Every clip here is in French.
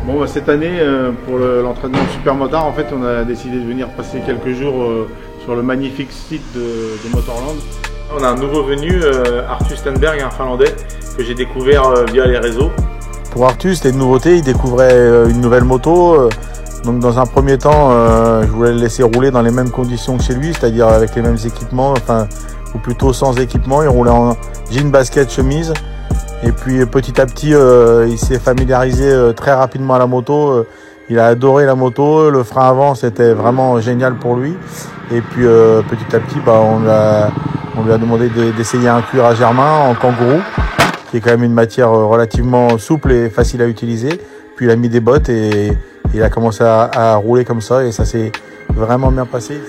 Bon, cette année, pour l'entraînement Super Motard, en fait, on a décidé de venir passer quelques jours sur le magnifique site de Motorland. On a un nouveau venu, Arthur Stenberg, un Finlandais, que j'ai découvert via les réseaux. Pour Arthur, c'était une nouveauté, il découvrait une nouvelle moto. Donc dans un premier temps, je voulais le laisser rouler dans les mêmes conditions que chez lui, c'est-à-dire avec les mêmes équipements, enfin, ou plutôt sans équipement. Il roulait en jean, basket, chemise. Et puis petit à petit, il s'est familiarisé très rapidement à la moto. Il a adoré la moto, le frein avant c'était vraiment génial pour lui. Et puis petit à petit, on lui a demandé d'essayer un cuir à germain en kangourou, qui est quand même une matière relativement souple et facile à utiliser. Puis il a mis des bottes et il a commencé à rouler comme ça et ça s'est vraiment bien passé.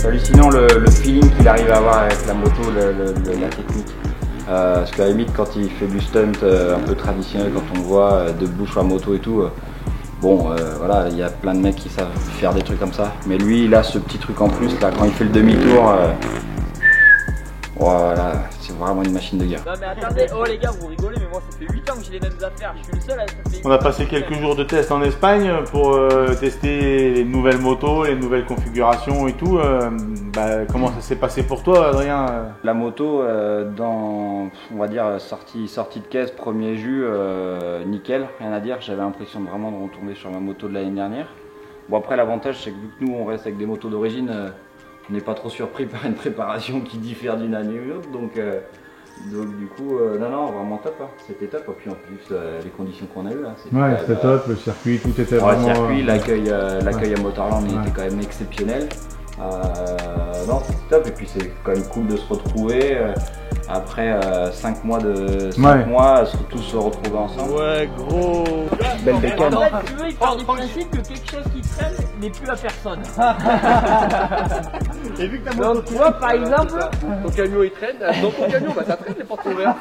Hallucinant le feeling qu'il arrive à avoir avec la moto, la technique. Parce qu'à la limite, quand il fait du stunt un peu traditionnel, quand on le voit debout sur la moto et tout, voilà, il y a plein de mecs qui savent faire des trucs comme ça. Mais lui, il a ce petit truc en plus, là, quand il fait le demi-tour, voilà, c'est vraiment une machine de guerre. Non mais attendez, oh les gars, vous rigolez, mais moi ça fait 8 ans que j'ai les mêmes affaires, je suis le seul à ça fait... On a passé quelques jours de test en Espagne pour tester les nouvelles motos, les nouvelles configurations et tout. Comment ça s'est passé pour toi, Adrien? La moto, on va dire sortie de caisse, 1er jus, nickel, rien à dire. J'avais l'impression vraiment de retomber sur ma moto de l'année dernière. Bon après l'avantage c'est que vu que nous on reste avec des motos d'origine, on n'est pas trop surpris par une préparation qui diffère d'une année à une autre, donc du coup, non, vraiment top, hein. C'était top, et puis en plus, les conditions qu'on a eues, là, c'était top, le circuit, tout était vraiment... Le circuit, l'accueil à Motorland, il était quand même exceptionnel. Non, c'était top, et puis c'est quand même cool de se retrouver, après 5 mois, tous se retrouver ensemble. Ouais, gros... Belle bécane. En fait, tu veux, il part du principe que quelque chose qui traîne n'est plus à personne. Et vu que ta moto... Donc toi, par exemple... Ton camion il traîne, dans ton camion, ça traîne les portes ouvertes.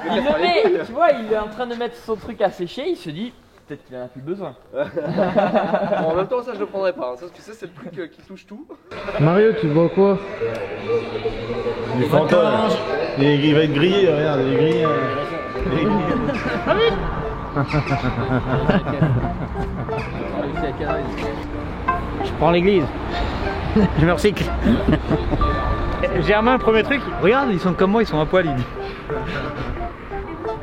Il le met, tu vois, il est en train de mettre son truc à sécher, il se dit... Peut-être qu'il en a plus besoin. Bon, en même temps, ça je le prendrais pas. Hein. Ça, tu sais, c'est le truc qui touche tout. Mario, tu bois quoi? Du fantoche. Il va être grillé, regarde, il est grillé. Je prends l'église. Je me recycle. Germain, premier truc. Regarde, ils sont comme moi, ils sont à poil, il dit.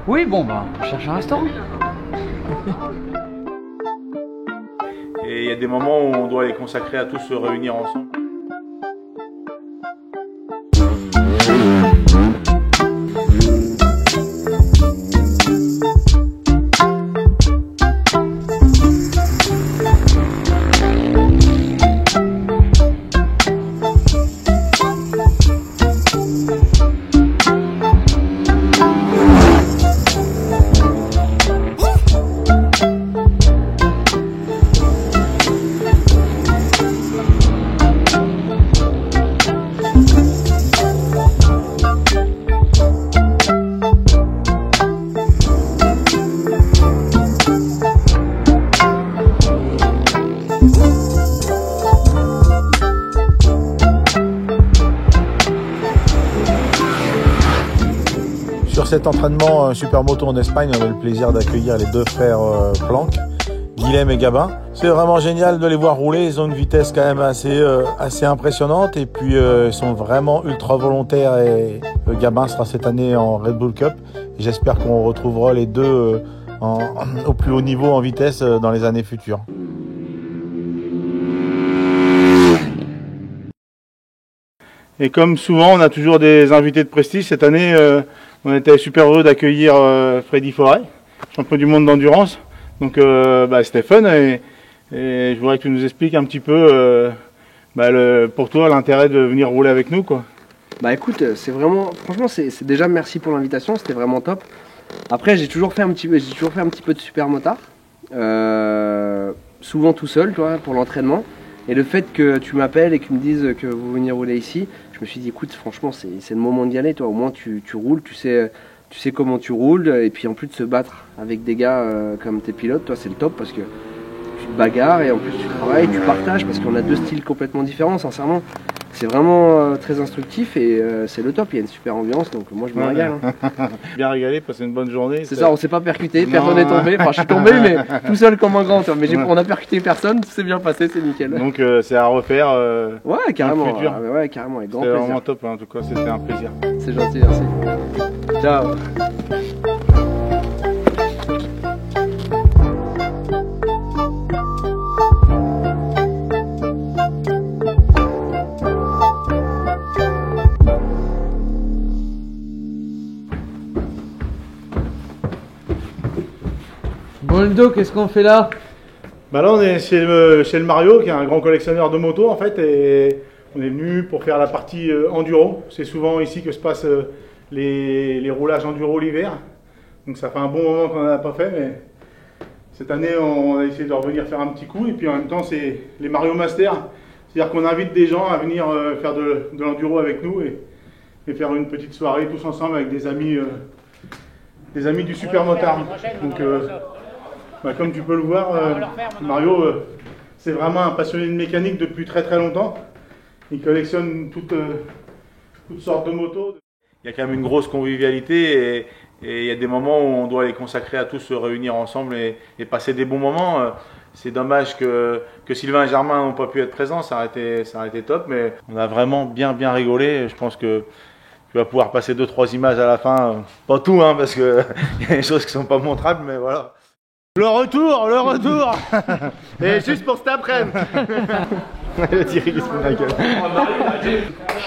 Oui, bon, on cherche un restaurant. Et il y a des moments où on doit les consacrer à tous se réunir ensemble. Sur cet entraînement Supermoto en Espagne, on avait le plaisir d'accueillir les deux frères Planck, Guilhem et Gabin. C'est vraiment génial de les voir rouler, ils ont une vitesse quand même assez impressionnante et puis ils sont vraiment ultra volontaires et Gabin sera cette année en Red Bull Cup. J'espère qu'on retrouvera les deux au plus haut niveau en vitesse dans les années futures. Et comme souvent, on a toujours des invités de prestige. Cette année, on était super heureux d'accueillir Freddy Forêt, champion du monde d'endurance. Donc c'était fun et je voudrais que tu nous expliques un petit peu pour toi l'intérêt de venir rouler avec nous, quoi. Bah écoute, c'est vraiment, franchement, c'est déjà merci pour l'invitation, c'était vraiment top. Après, j'ai toujours fait un petit peu de supermotard, souvent tout seul, toi, pour l'entraînement. Et le fait que tu m'appelles et que tu me dises que vous venez rouler ici, je me suis dit, écoute, franchement, c'est le moment d'y aller, toi. Au moins, tu roules, tu sais comment tu roules, et puis en plus de se battre avec des gars comme tes pilotes, toi, c'est le top parce que tu te bagarres et en plus tu travailles, tu partages parce qu'on a deux styles complètement différents, sincèrement. C'est vraiment très instructif et c'est le top, il y a une super ambiance, donc moi je me régale. Hein. Bien régalé, passer une bonne journée. C'est ça, on s'est pas percuté, personne n'est tombé, enfin je suis tombé mais tout seul comme un grand, mais on a percuté personne, tout s'est bien passé, c'est nickel. Donc c'est à refaire. Ouais, carrément, ouais, carrément, avec grand plaisir. C'était vraiment top, hein, en tout cas, c'était un plaisir. C'est gentil, merci. Ciao. Bon Ludo, qu'est-ce qu'on fait là? Bah là on est chez le Mario qui est un grand collectionneur de motos en fait et on est venu pour faire la partie enduro. C'est souvent ici que se passent les roulages enduro l'hiver. Donc ça fait un bon moment qu'on n'en a pas fait mais cette année on a essayé de revenir faire un petit coup et puis en même temps c'est les Mario Masters. C'est-à-dire qu'on invite des gens à venir faire de l'enduro avec nous et faire une petite soirée tous ensemble avec des amis du Supermotard. Donc comme tu peux le voir, Mario, c'est vraiment un passionné de mécanique depuis très très longtemps. Il collectionne toutes sortes de motos. Il y a quand même une grosse convivialité et il y a des moments où on doit les consacrer à tous se réunir ensemble et passer des bons moments. C'est dommage que Sylvain et Germain n'ont pas pu être présents, ça aurait été top, mais on a vraiment bien rigolé. Je pense que tu vas pouvoir passer 2-3 images à la fin, pas tout, hein, parce qu'il y a des choses qui sont pas montrables, mais voilà. Le retour et juste pour cet après-midi. Le Thierry qui se fout de la gueule.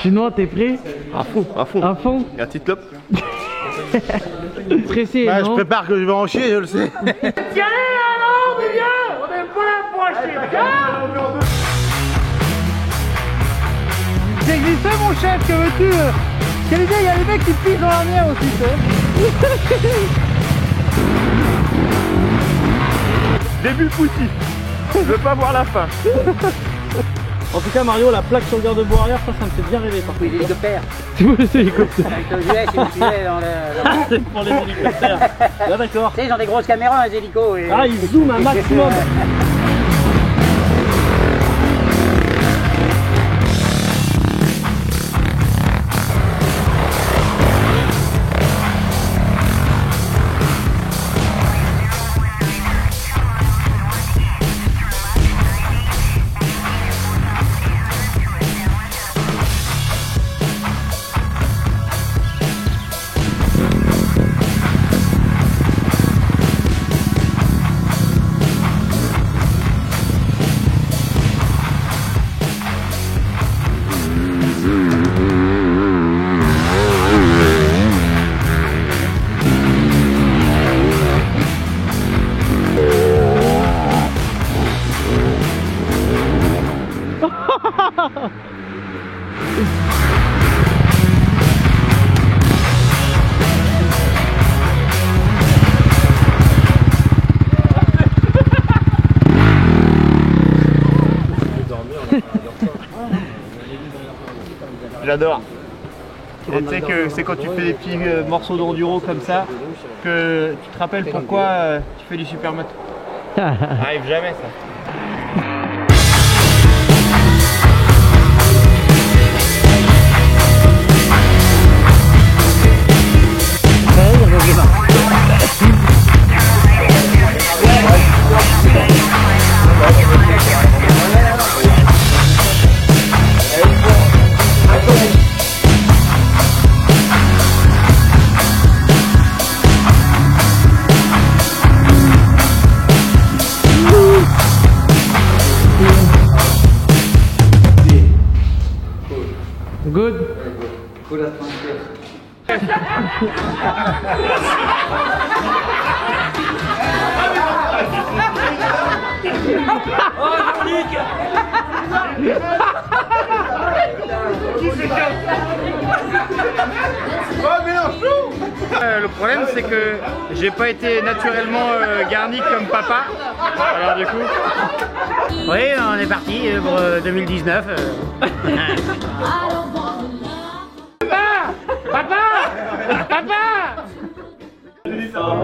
Chinois, t'es prêt? À fond. À fond? Et un petit clope. Stressé, Ouais, non? je prépare que je vais en chier, je le sais. Tiens alors, viens, on est pas là pour acheter, viens. J'ai glissé mon chef, que veux-tu? Quelle idée, il y a les mecs qui pissent dans la mienne aussi, tu sais. Début poussif. Je veux pas voir la fin. En tout cas, Mario, la plaque sur le garde-boue arrière, ça me fait bien rêver. Par Oui, l'hélicoptère. Tu vois, les hélicoptères. Avec le gilet, c'est le filet dans le... C'est pour les hélicoptères. Là, d'accord. Tu sais, ils ont des grosses caméras, les hélicos. Et... Ah, ils zooment un maximum. J'adore. Et tu sais que c'est quand tu fais des petits morceaux d'enduro comme ça que tu te rappelles pourquoi tu fais du supermoto. Ça arrive jamais ça. Good. Cool atmosphère. Oh, Jean-Luc. Le problème c'est que j'ai pas été naturellement garni comme papa. Alors du coup. Oui, on est parti pour 2019. Papa.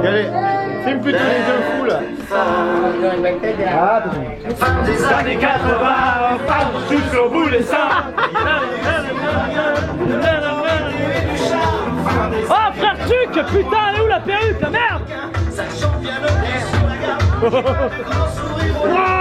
Allez, filme plutôt les deux fous là. Des années 80, jusqu'au bout des seins. Oh frère Tuc, putain, elle est où la perruque, la merde? Ça chante bien le bien sur la gamme.